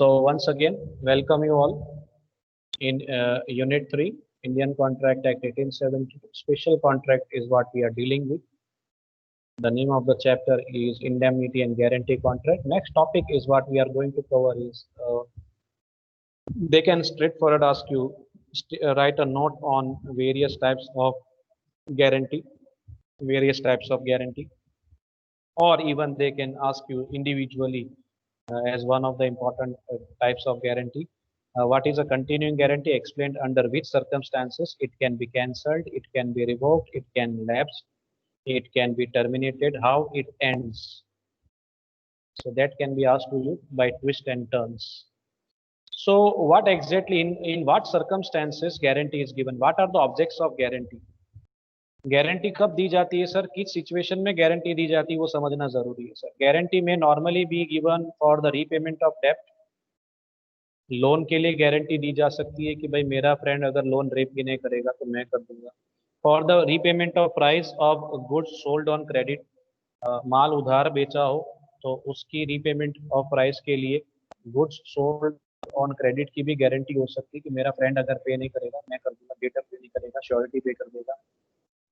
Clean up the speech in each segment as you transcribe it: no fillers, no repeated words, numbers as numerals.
So once again, welcome you all in Unit 3, Indian Contract Act 1872. Special contract is what we are dealing with. The name of the chapter is Indemnity and Guarantee Contract. Next topic is what we are going to cover is, they can straightforward ask you, write a note on various types of guarantee, or even they can ask you individually as one of the important types of guarantee. What is a continuing guarantee? Explained under which circumstances it can be cancelled, it can be revoked, it can lapse, it can be terminated, how it ends. So that can be asked to you by twist and turns. So what exactly, in what circumstances guarantee is given? What are the objects of guarantee? Guarantee कब दी जाती है sir, किस situation में guarantee दी जाती है वो समझना जरूरी है सर। गारंटी में normally be given for the repayment of डेब्ट। लोन के लिए गारंटी दी जा सकती है कि भाई मेरा फ्रेंड अगर लोन रेप भी नहीं करेगा तो मैं कर दूंगा। For the repayment of price of goods sold on credit, माल उधार बेचा हो तो उसकी रीपेमेंट ऑफ प्राइस के लिए गुड्स सोल्ड ऑन क्रेडिट की भी गारंटी हो सकती है कि मेरा फ्रेंड अगर पे नहीं करेगा मैं कर दूंगा, डेटर पे नहीं करेगा श्योरिटी पे कर देगा।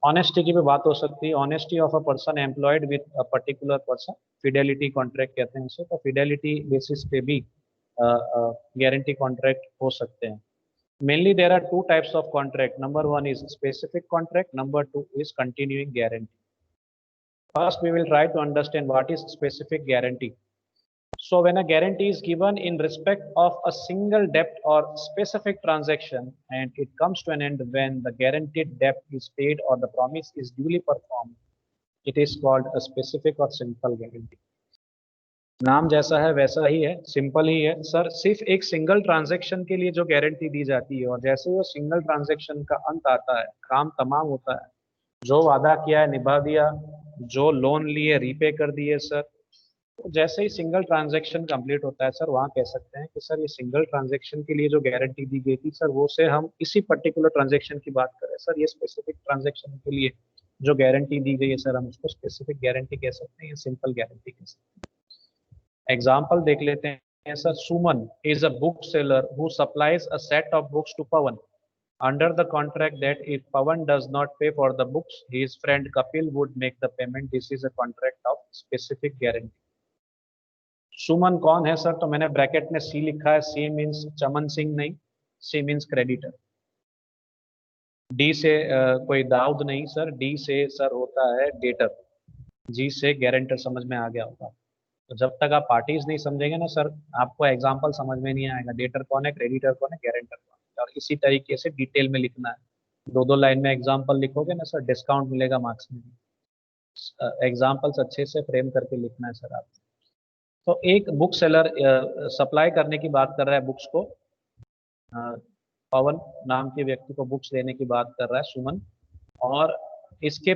ऑनेस्टी की भी बात हो सकती है, honesty of a person employed with a particular person, Fidelity contract कहते हैं इसे। तो फिडेलिटी बेसिस पे भी गारंटी कॉन्ट्रैक्ट हो सकते हैं। Mainly there are two types of contract. Number one is specific contract, number two is continuing guarantee. First we will try to understand what is specific guarantee. So when a guarantee is given in respect of a single debt or specific transaction and it comes to an end when the guaranteed debt is paid or the promise is duly performed, it is called a specific or simple guarantee. नाम जैसा है वैसा ही है, simple ही है sir. सिर्फ एक single transaction के लिए जो गारंटी दी जाती है और जैसे वो सिंगल ट्रांजैक्शन का अंत आता है, काम तमाम होता है, जो वादा किया है निभा दिया, जो लोन लिए रीपे कर दिए सर, तो जैसे ही सिंगल ट्रांजैक्शन कंप्लीट होता है सर, वहाँ कह सकते हैं कि सर ये सिंगल ट्रांजैक्शन के लिए जो गारंटी दी गई थी सर वो से हम इसी पर्टिकुलर ट्रांजैक्शन की बात करें सर, ये स्पेसिफिक ट्रांजैक्शन के लिए जो गारंटी दी गई है सर हम उसको स्पेसिफिक गारंटी कह सकते हैं या सिंपल गारंटी कह सकते हैं। एग्जाम्पल देख लेते हैं sir. Suman is a book seller who supplies a set of books to Pavan under the contract that if Pawan does not pay for the books, his friend Kapil would make the payment. This is a contract of specific guarantee. सुमन कौन है sir? तो मैंने bracket में सी लिखा है। C means चमन सिंह नहीं, C means creditor. D से कोई दाऊद नहीं सर, डी से सर होता है डेटर, जी से गारंटर। समझ में आ गया होगा। तो जब तक आप पार्टीज नहीं समझेंगे ना सर, आपको एग्जांपल समझ में नहीं आएगा। डेटर कौन है, क्रेडिटर कौन है, गारंटर कौन है, और इसी तरीके से डिटेल में लिखना है। दो दो लाइन में एग्जाम्पल लिखोगे ना सर, डिस्काउंट मिलेगा मार्क्स में। एग्जाम्पल्स अच्छे से फ्रेम करके लिखना है सर आपको। तो एक बुक सेलर सप्लाई करने की बात कर रहा है बुक्स को, पवन नाम के व्यक्ति को बुक्स देने की बात कर रहा है सुमन, और इसके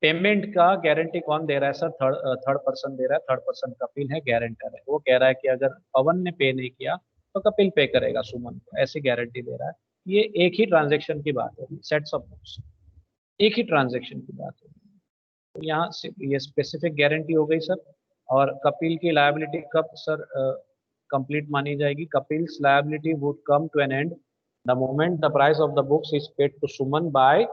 पेमेंट का गारंटी कौन दे रहा है सर? थर्ड पर्सन दे रहा है। थर्ड पर्सन कपिल है, गारंटर है। वो कह रहा है कि अगर पवन ने पे नहीं किया तो कपिल पे करेगा सुमन को, ऐसी गारंटी दे रहा है। ये एक ही ट्रांजेक्शन की बात होगी, सेट्स ऑफ बुक्स, एक ही ट्रांजेक्शन की बात होगी। तो यहाँ ये स्पेसिफिक गारंटी हो गई सर। और कपिल की लायबिलिटी कब सर कंप्लीट मानी जाएगी? Kapil's liability would come to an end the moment the price of the books is paid to Suman by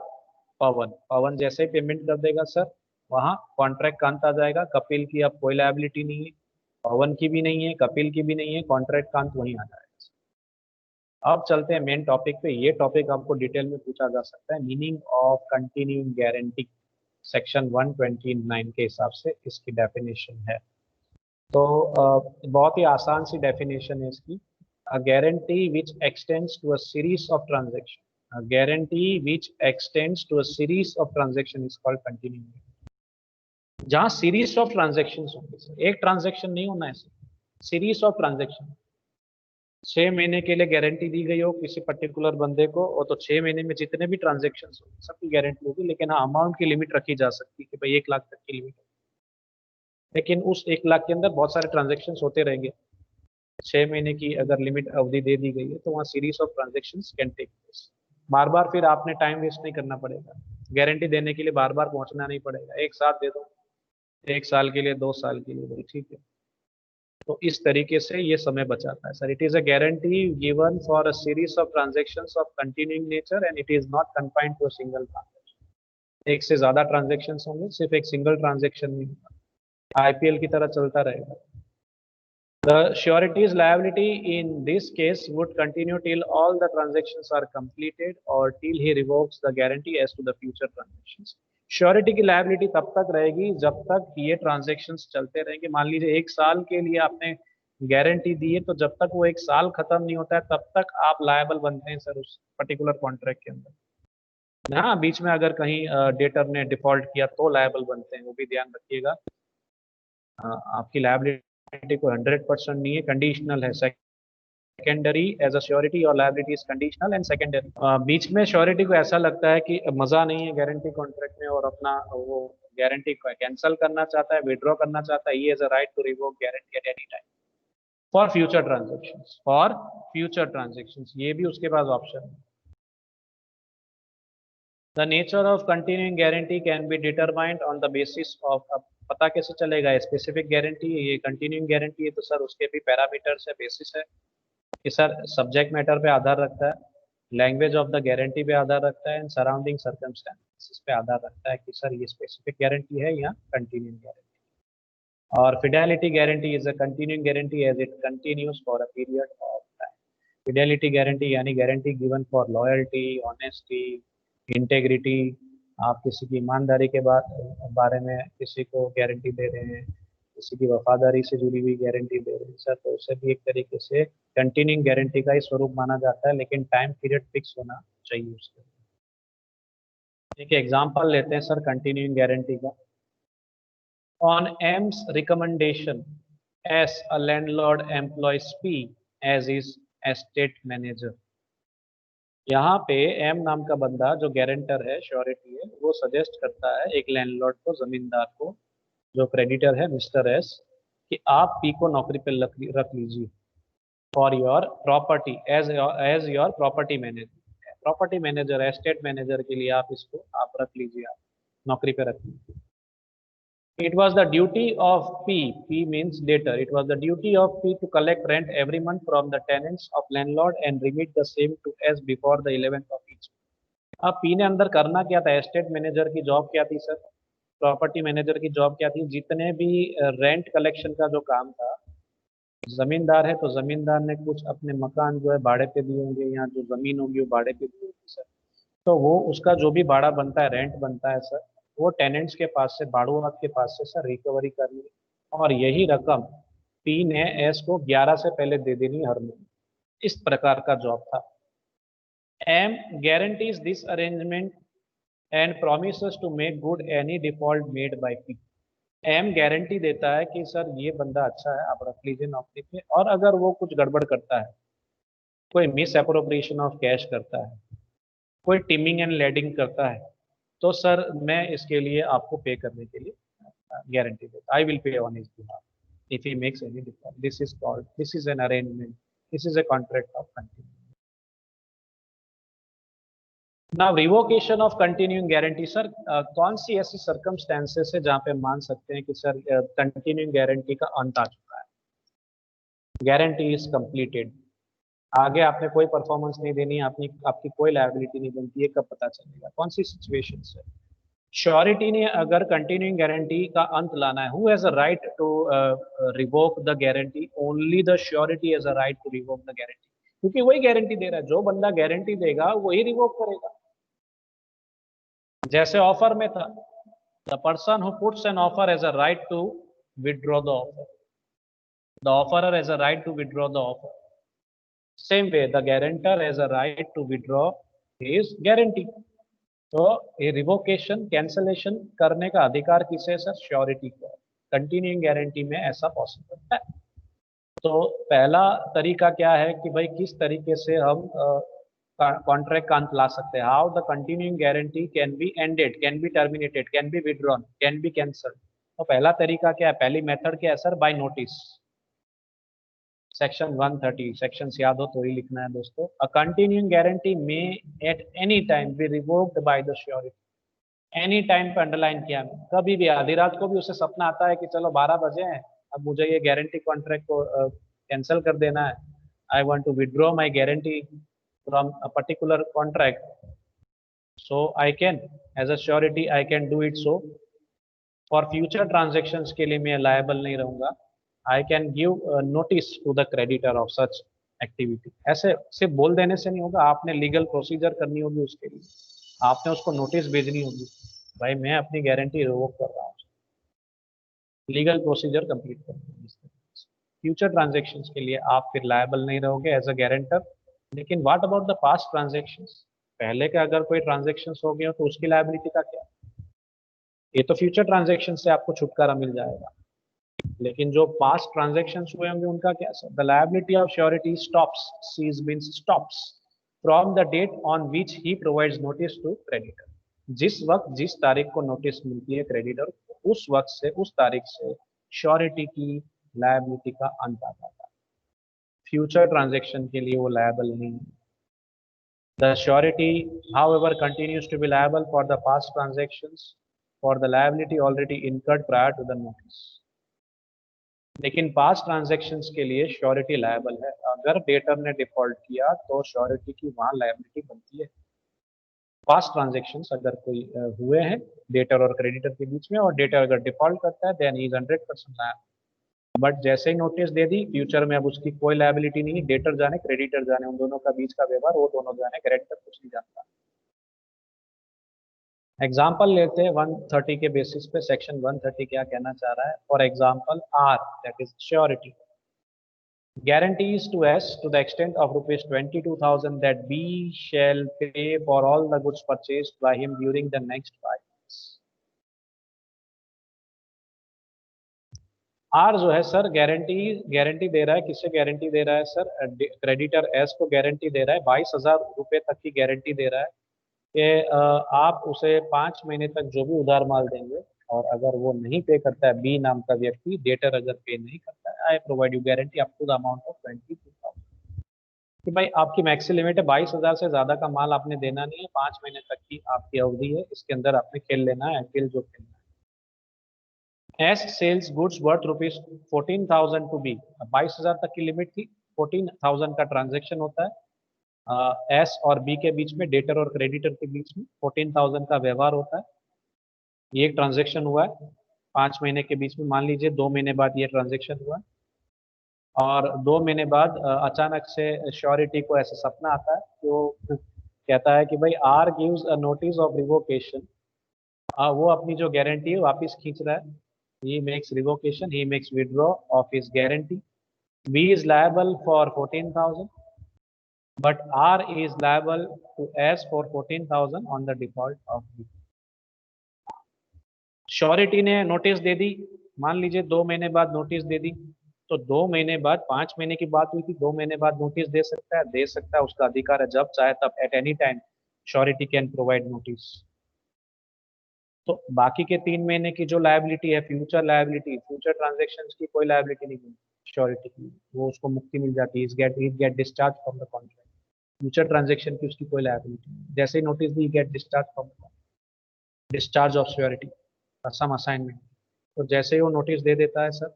Pavan. Pavan जैसे ही पेमेंट कर देगा सर, वहाँ कॉन्ट्रैक्ट का अंत आ जाएगा। कपिल की अब कोई लायबिलिटी नहीं है, पवन की भी नहीं है, कपिल की भी नहीं है, कॉन्ट्रैक्ट का अंत वहीं आ जाएगा। अब चलते हैं मेन टॉपिक पे। ये टॉपिक आपको डिटेल में पूछा जा सकता है। Meaning of continuing guarantee section 129 के हिसाब से इसकी डेफिनेशन है। तो बहुत ही आसान सी डेफिनेशन है इसकी। A guarantee which extends to a series of transaction, a guarantee which extends to a series of transaction is called continuing guarantee। जहां सीरीज ऑफ ट्रांजेक्शन होंगे, एक ट्रांजेक्शन नहीं होना है, सीरीज ऑफ ट्रांजेक्शन। 6 महीने के लिए गारंटी दी गई हो किसी पर्टिकुलर बंदे को, और तो 6 महीने में जितने भी ट्रांजेक्शन होंगे सबकी गारंटी होगी। लेकिन हाँ, अमाउंट की लिमिट रखी जा सकती है कि भाई 1 लाख तक की लिमिट, लेकिन उस 1 लाख के अंदर बहुत सारे ट्रांजेक्शन होते रहेंगे। 6 महीने की अगर लिमिट अवधि दे दी गई है तो वहाँ series of transaction can take place. बार बार फिर आपने टाइम वेस्ट नहीं करना पड़ेगा। गारंटी देने के लिए बार बार पहुंचना नहीं पड़ेगा। एक साथ दे दो, 1 साल के लिए, 2 साल के लिए, भाई ठीक है। तो इस तरीके से ये समय बचाता है sir. It is a guarantee given for a series of transactions of continuing nature and it is not confined to a single transaction. एक से ज्यादा ट्रांजैक्शंस होंगे, सिर्फ एक सिंगल ट्रांजैक्शन नहीं होगा, आईपीएल की तरह चलता रहेगा। The surety's liability in this case would continue till all the transactions are completed or till he revokes the guarantee as to the future transactions. Surety की लायबिलिटी तब तक रहेगी जब तक ये ट्रांजेक्शन्स चलते रहेंगे। मान लीजिए 1 साल के लिए आपने गारंटी दी है, तो जब तक वो 1 साल खत्म नहीं होता है तब तक आप लायबल बनते हैं सर उस पर्टिकुलर कॉन्ट्रैक्ट के अंदर। हाँ, बीच में अगर कहीं डेटर ने डिफॉल्ट किया तो लायबल बनते हैं, वो भी ध्यान रखिएगा। आपकी लायबिलिटी को 100% नहीं है, कंडीशनल है। सेकेंडरी एज अ श्योरिटी और liability is conditional and secondary. बीच में श्योरिटी को ऐसा लगता है कि मजा नहीं है गारंटी कॉन्ट्रैक्ट में और अपना वो गारंटी को कैंसिल करना चाहता है, विड्रॉ करना चाहता है, he has a right to revoke guarantee at any time for future transactions. For future transactions ये भी उसके पास ऑप्शन है। The nature of continuing guarantee can be determined on the basis of, अब पता कैसे चलेगा स्पेसिफिक गारंटी ये कंटिन्यूइंग गारंटी है, तो सर उसके भी पैरामीटर्स है, बेसिस है कि सर सब्जेक्ट मैटर पे आधार रखता है, लैंग्वेज ऑफ द गारंटी पे आधार रखता है एंड सराउंडिंग सर्कमस्टेंसेस पे आधार रखता है कि सर ये स्पेसिफिक गारंटी है या कंटिन्यूइंग गारंटी। और fidelity guarantee is a continuing guarantee as it continues for a period of time. Fidelity guarantee यानी guarantee given for loyalty, honesty, integrity. आप किसी की ईमानदारी के बारे में किसी को गारंटी दे रहे हैं, किसी की वफादारी से जुड़ी हुई गारंटी दे रहे हैं सर, तो उसे भी एक तरीके से कंटिन्यूइंग गारंटी का ही स्वरूप माना जाता है, लेकिन टाइम पीरियड फिक्स होना चाहिए उसके। एक एग्जांपल लेते हैं सर कंटिन्यूइंग गारंटी का। On M's recommendation S a landlord employs P as his estate manager. यहाँ पे एम नाम का बंदा जो गारंटर है, श्योरिटी है, वो सजेस्ट करता है एक लैंडलॉर्ड को, जमींदार को, जो क्रेडिटर है मिस्टर एस, कि आप पी को नौकरी पे रख लीजिए for your property as your property manager. Property manager, estate manager के लिए आप इसको आप रख लीजिए, आप नौकरी पे रख लीजिए। It was the duty of P means debtor, it was the duty of P to collect rent every month from the tenants of landlord and remit the same to S before the 11th of each month। अब P ने अंदर करना क्या था, estate manager की job क्या थी sir, property manager की जॉब क्या थी, जितने भी रेंट कलेक्शन का जो काम था, जमींदार है तो जमींदार ने कुछ अपने मकान जो है भाड़े पे दिए होंगे या जो जमीन होगी वो भाड़े पे दी होगी सर, तो वो उसका जो भी भाड़ा बनता है, रेंट बनता है सर, वो टेनेंट्स के पास से, भाड़ूआत के पास से सर रिकवरी करनी है, और यही रकम पी ने एस को 11 से पहले दे देनी हर महीने। इस प्रकार का जॉब था। M guarantees this arrangement and promises to make good any default made by P. M guarantee देता है कि सर ये बंदा अच्छा है, आप रख लीजिए नौकरी पे, और अगर वो कुछ गड़बड़ करता है, कोई मिस अप्रोप्रिएशन ऑफ कैश करता है, कोई टिमिंग एंड लेडिंग करता है, तो सर मैं इसके लिए आपको पे करने के लिए गारंटी देता, I will pay on his behalf if he makes any default. This is called, this is an arrangement, this is a contract of continue. Now revocation of continuing guarantee sir, कौन सी ऐसी circumstances है जहां पे मान सकते हैं कि sir continuing guarantee का अंत आ चुका है, गारंटी इज कंप्लीटेड, आगे आपने कोई परफॉर्मेंस नहीं देनी, आपकी कोई लायबिलिटी नहीं बनती है, कब पता चलेगा, कौन सी सिचुएशन है। श्योरिटी ने अगर कंटिन्यूइंग गारंटी का अंत लाना है, who has a right to revoke the guarantee, only the surety has a right to revoke the guarantee, क्योंकि वही गारंटी दे रहा है, जो बंदा गारंटी देगा वही रिवोक करेगा। जैसे ऑफर में था, the person who puts an offer has a right to withdraw the offer, the offerer has a right to withdraw the offer, same way the guarantor has a right to withdraw his guarantee. तो ये revocation, cancellation करने का अधिकार किसे sir, surety को। Continuing guarantee में ऐसा possible है। तो पहला तरीका क्या है कि भाई किस तरीके से हम कॉन्ट्रैक्ट का अंत ला सकते हैं, how the continuing guarantee can be ended, can be terminated, can be withdrawn, can be cancelled. तो पहला तरीका क्या है, पहली मेथड क्या है sir, by notice. Section 130 section याद हो तो ही लिखना है दोस्तों। अ कंटिन्यूइंग गारंटी में at any time be revoked by the surety. Any time पे अंडरलाइन किया, कभी भी आधी रात को भी उसे सपना आता है कि चलो 12 बजे हैं, अब मुझे ये गारंटी कॉन्ट्रैक्ट को कैंसिल कर देना है, I want to withdraw my guarantee from a particular contract, so I can, as a surety I can do it. So for future transactions के लिए मैं liable नहीं रहूंगा, I can give notice to the creditor of such activity. ऐसे सिर्फ बोल देने से नहीं होगा, आपने लीगल प्रोसीजर करनी होगी उसके लिए, आपने उसको नोटिस भेजनी होगी, भाई मैं अपनी गारंटी रिवोक कर रहा हूँ, लीगल प्रोसीजर कंप्लीट करनी है। फ्यूचर ट्रांजेक्शन्स के लिए आप फिर लायबल नहीं रहोगे एज अ गारंटर। लेकिन what about the past transactions, पहले का अगर कोई ट्रांजेक्शन्स हो गया तो उसकी लायबिलिटी का क्या? ये तो फ्यूचर ट्रांजेक्शन से आपको छुटकारा मिल जाएगा, लेकिन जो पास्ट ट्रांजेक्शन्स हुए होंगे उनका क्या? The liability of surety stops, cease means stops, from the date on which he provides notice to creditor. जिस वक्त जिस तारीख को नोटिस मिलती है क्रेडिटर को, उस वक्त से उस तारीख से श्योरिटी की लायबिलिटी का अंत आता है। फ्यूचर ट्रांजेक्शन के लिए वो लायबल नहीं है। The surety, however, continues to be liable for the past transactions for the liability already incurred prior to the notice. लेकिन पास्ट ट्रांजैक्शंस के लिए श्योरिटी लायबल है। अगर डेटर ने डिफॉल्ट किया तो श्योरिटी की वहां लायबिलिटी बनती है। पास्ट ट्रांजैक्शंस अगर कोई हुए हैं डेटर और क्रेडिटर के बीच में, और डेटर अगर डिफॉल्ट करता है then he is 100% liable. But जैसे ही नोटिस दे दी, फ्यूचर में अब उसकी कोई लायबिलिटी नहीं, डेटर जाने क्रेडिटर जाने, उन दोनों का बीच का व्यवहार वो दोनों जाने, क्रेडिटर कुछ नहीं जानता। एग्जाम्पल लेते हैं 130 के बेसिस पे, सेक्शन 130 क्या कहना चाह रहा है। For example R, that is surety, guarantees to S to the extent of rupees 22,000 that B shall pay for all the goods purchased by him during the next 5 years. Are जो है sir guarantee दे रहा है, किससे guarantee दे रहा है sir? Creditor S को guarantee दे रहा है, 22,000 रुपए तक की गारंटी दे रहा है कि आप उसे 5 महीने तक जो भी उधार माल देंगे, और अगर वो नहीं पे करता है, बी नाम का व्यक्ति, डेटर अगर पे नहीं करता है, I provide you guarantee up to the amount of 22,000। कि भाई आपकी मैक्सी लिमिट है 22,000, से ज्यादा का माल आपने देना नहीं है, 5 महीने तक की आपकी अवधि है, इसके अंदर आपने खेल लेना है, आईपीएल जो खेलना है। S sells goods worth rupees 14,000 to B, 22,000 तक की लिमिट थी, 14,000 का ट्रांजेक्शन होता है एस और बी के बीच में, डेटर और क्रेडिटर के बीच में 14,000 का व्यवहार होता है। ये एक ट्रांजेक्शन हुआ है 5 महीने के बीच में, मान लीजिए 2 महीने बाद ये ट्रांजेक्शन हुआ है, और 2 महीने बाद अचानक से श्योरिटी को ऐसा सपना आता है कि वो कहता है कि भाई R gives a notice of revocation, वो अपनी जो गारंटी है वापस खींच रहा है। he makes revocation, he makes withdraw of his guarantee. B is liable for 14,000, but R is liable to S for 14,000 on the default of B. Surety ने notice दे दी, मान लीजिए 2 महीने बाद नोटिस दे दी, तो 2 महीने बाद, 5 महीने की बात हुई थी, 2 महीने बाद नोटिस दे सकता है, उसका अधिकार है, जब चाहे तब, eight any time surety can provide notice. तो बाकी के 3 महीने की जो लायबिलिटी है, फ्यूचर लायबिलिटी, फ्यूचर ट्रांजेक्शन्स की कोई लायबिलिटी नहीं मिलती श्योरिटी की, वो उसको मुक्ति मिल जाती है, get discharge from the contract. Future transaction की उसकी कोई लायबिलिटी नहीं, जैसे ही नोटिस दी, get discharge from discharge of surety, some assignment. तो जैसे ही वो नोटिस दे देता है सर,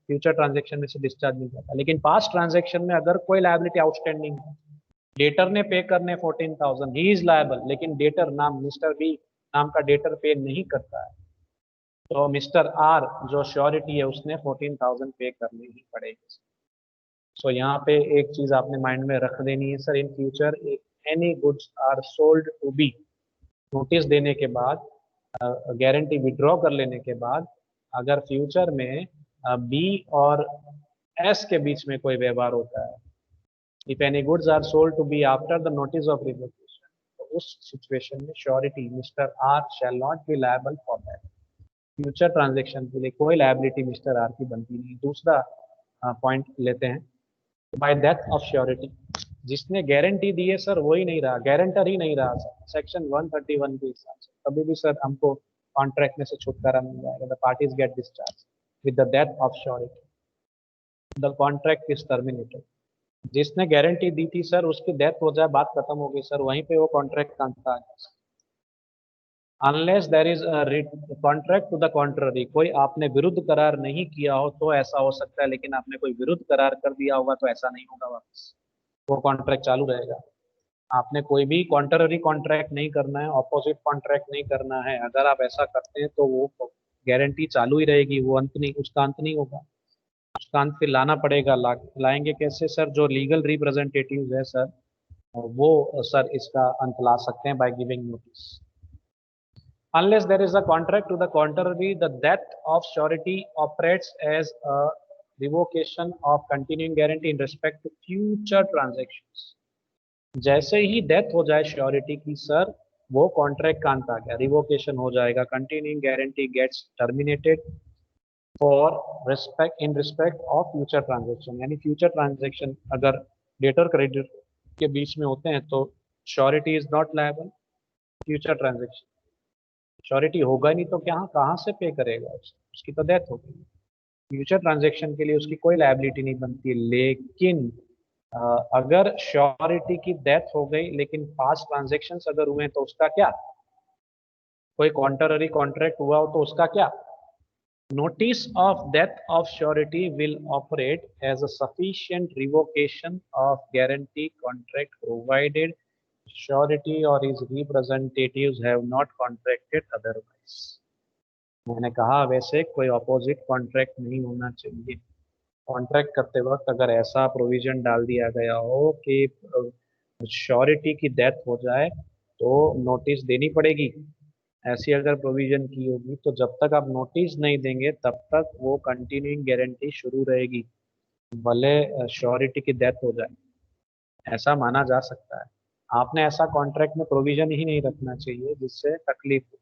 फ्यूचर ट्रांजेक्शन में से डिस्चार्ज मिल जाता है। लेकिन पास्ट ट्रांजेक्शन में अगर कोई लायबिलिटी आउटस्टैंडिंग है, डेटर ने पे करने 14,000, ही इज लायबल, लेकिन डेटर नाम मिस्टर बी नाम का डेटर पे नहीं करता है, तो मिस्टर आर जो श्योरिटी है उसने 14,000 पे करनी ही पड़ेगी। सो यहाँ पे एक चीज आपने माइंड में रख देनी है sir, in future any goods are sold to B, notice देने के बाद, गारंटी विड्रॉ कर लेने के बाद, अगर फ्यूचर में बी और एस के बीच में कोई व्यवहार होता है, if any goods are sold to B after the notice of revocation, तो उस सिचुएशन में surety mister R shall not be liable for that. Future transaction के लिए कोई लायबिलिटी मिस्टर आर की बनती नहीं। दूसरा पॉइंट लेते हैं, बाय डेथ ऑफ श्योरिटी, जिसने गारंटी दी है सर वही नहीं रहा, गारंटर ही नहीं रहा सर, सेक्शन 131 के हिसाब से कभी भी सर हमको कॉन्ट्रैक्ट में से छुटकारा मिल जाएगा। The parties get discharge with the death of surety, the contract is terminated. जिसने गारंटी दी थी सर, उसकी डेथ हो जाए, बात खत्म हो गई सर, वहीं पे वो कॉन्ट्रैक्ट का अंत आ जाए। Unless there is contract to the contrary, कोई आपने विरुद्ध करार नहीं किया हो तो ऐसा हो सकता है, लेकिन आपने कोई विरुद्ध करार कर दिया होगा तो ऐसा नहीं होगा, वापस वो कॉन्ट्रैक्ट चालू रहेगा। आपने कोई भी कॉन्ट्ररी कॉन्ट्रैक्ट नहीं करना है, ऑपोजिट कॉन्ट्रैक्ट नहीं करना है। अगर आप ऐसा करते हैं तो वो गारंटी चालू ही रहेगी, वो अंत नहीं, उसका अंत नहीं होगा। उसका अंत फिर लाना पड़ेगा। लाएंगे कैसे सर? जो लीगल रिप्रेजेंटेटिव है सर, वो सर इसका अंत ला सकते हैं by giving notice. Unless there is a contract to the contrary, the death of surety operates as a revocation of continuing guarantee in respect to future transactions. जैसे ही death हो जाए श्योरिटी की सर, वो कॉन्ट्रैक्ट का अंत आ गया, revocation हो जाएगा, continuing guarantee gets terminated for respect in respect of future transaction. यानी फ्यूचर ट्रांजेक्शन अगर डेटर क्रेडिटर के बीच में होते हैं तो surety is not liable. Future transaction surety होगा ही नहीं तो क्या, कहाँ से पे करेगा? उसकी तो डेथ हो गई। फ्यूचर ट्रांजैक्शन के लिए उसकी कोई लायबिलिटी नहीं बनती। लेकिन अगर श्योरिटी की डेथ हो गई लेकिन पास्ट ट्रांजैक्शन अगर हुए तो उसका क्या? कोई कॉन्ट्ररी कॉन्ट्रैक्ट हुआ हो तो उसका क्या? Notice of death of surety will operate as a sufficient revocation of guarantee contract provided surety or his representatives have not contracted otherwise। मैंने कहा वैसे कोई ऑपोजिट कॉन्ट्रैक्ट नहीं होना चाहिए। कॉन्ट्रैक्ट करते वक्त अगर ऐसा प्रोविजन डाल दिया गया हो कि श्योरिटी की डेथ हो जाए तो नोटिस देनी पड़ेगी, ऐसी अगर प्रोविजन की होगी तो जब तक आप नोटिस नहीं देंगे तब तक वो कंटिन्यूइंग गारंटी शुरू रहेगी, भले श्योरिटी की डेथ हो जाए, ऐसा माना जा सकता है। आपने ऐसा कॉन्ट्रैक्ट में प्रोविजन ही नहीं रखना चाहिए जिससे तकलीफ हो।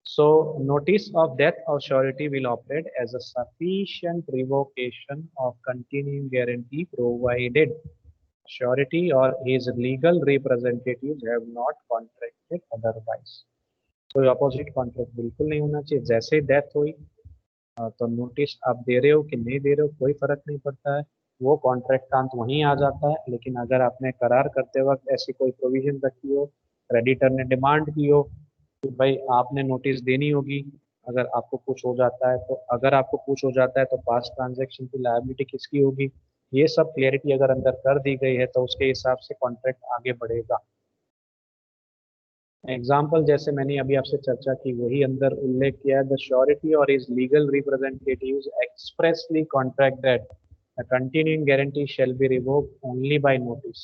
So notice of death of surety will operate as a sufficient revocation of continuing guarantee provided surety और his legal representatives have not contracted otherwise. तो अपोजिट कॉन्ट्रैक्ट बिल्कुल नहीं होना चाहिए। जैसे ही डेथ हुई तो नोटिस आप दे रहे हो कि नहीं दे रहे हो कोई फर्क नहीं पड़ता है, वो कॉन्ट्रैक्ट का अंत वहीं आ जाता है। लेकिन अगर आपने करार करते वक्त ऐसी कोई प्रोविजन रखी हो, क्रेडिटर ने डिमांड की हो कि भाई आपने नोटिस देनी होगी अगर आपको कुछ हो जाता है, तो अगर आपको कुछ हो जाता है तो पास्ट ट्रांजैक्शन की लायबिलिटी किसकी होगी, ये सब क्लियरिटी अगर अंदर कर दी गई है तो उसके हिसाब से कॉन्ट्रैक्ट आगे बढ़ेगा। एग्जाम्पल जैसे मैंने अभी आपसे चर्चा की वही अंदर उल्लेख किया है। द श्योरिटी और is legal representatives expressly contract that the continuing guarantee shall be revoked only by notice.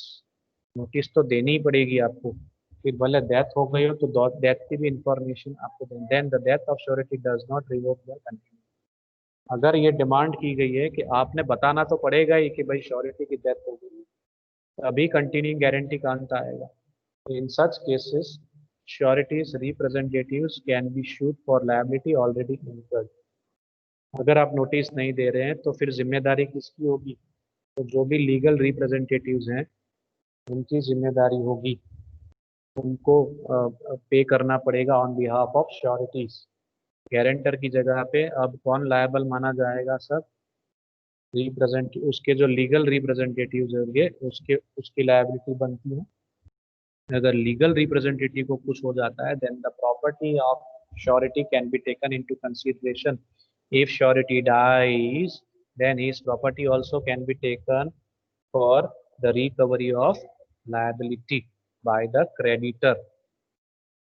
Notice तो देनी ही पड़ेगी आपको, फिर भले डेथ हो गई हो तो डेथ की भी इंफॉर्मेशन आपको दें। Then the death of surety does not revoke the continue. अगर ये डिमांड की गई है कि आपने बताना तो पड़ेगा ही कि भाई श्योरिटी की डेथ हो गई है, अभी कंटिन्यूइंग गारंटी का अंत आएगा। In such cases, surety's representatives can be sued for liability already incurred। अगर आप नोटिस नहीं दे रहे हैं तो फिर जिम्मेदारी किसकी होगी? तो जो भी लीगल रिप्रेजेंटेटिव्स हैं उनकी जिम्मेदारी होगी, उनको पे करना पड़ेगा on behalf of sureties. Guarantor की जगह पे अब कौन लायबल माना जाएगा सर? रिप्रेजेंट उसके जो लीगल रिप्रेजेंटेटिव्स होंगे उसके उसकी लायबिलिटी बनती है। अगर लीगल रिप्रेजेंटेटिव को कुछ हो जाता है then the property of surety can be taken into consideration. If surety dies then his property also can be taken for the recovery of liability by the creditor।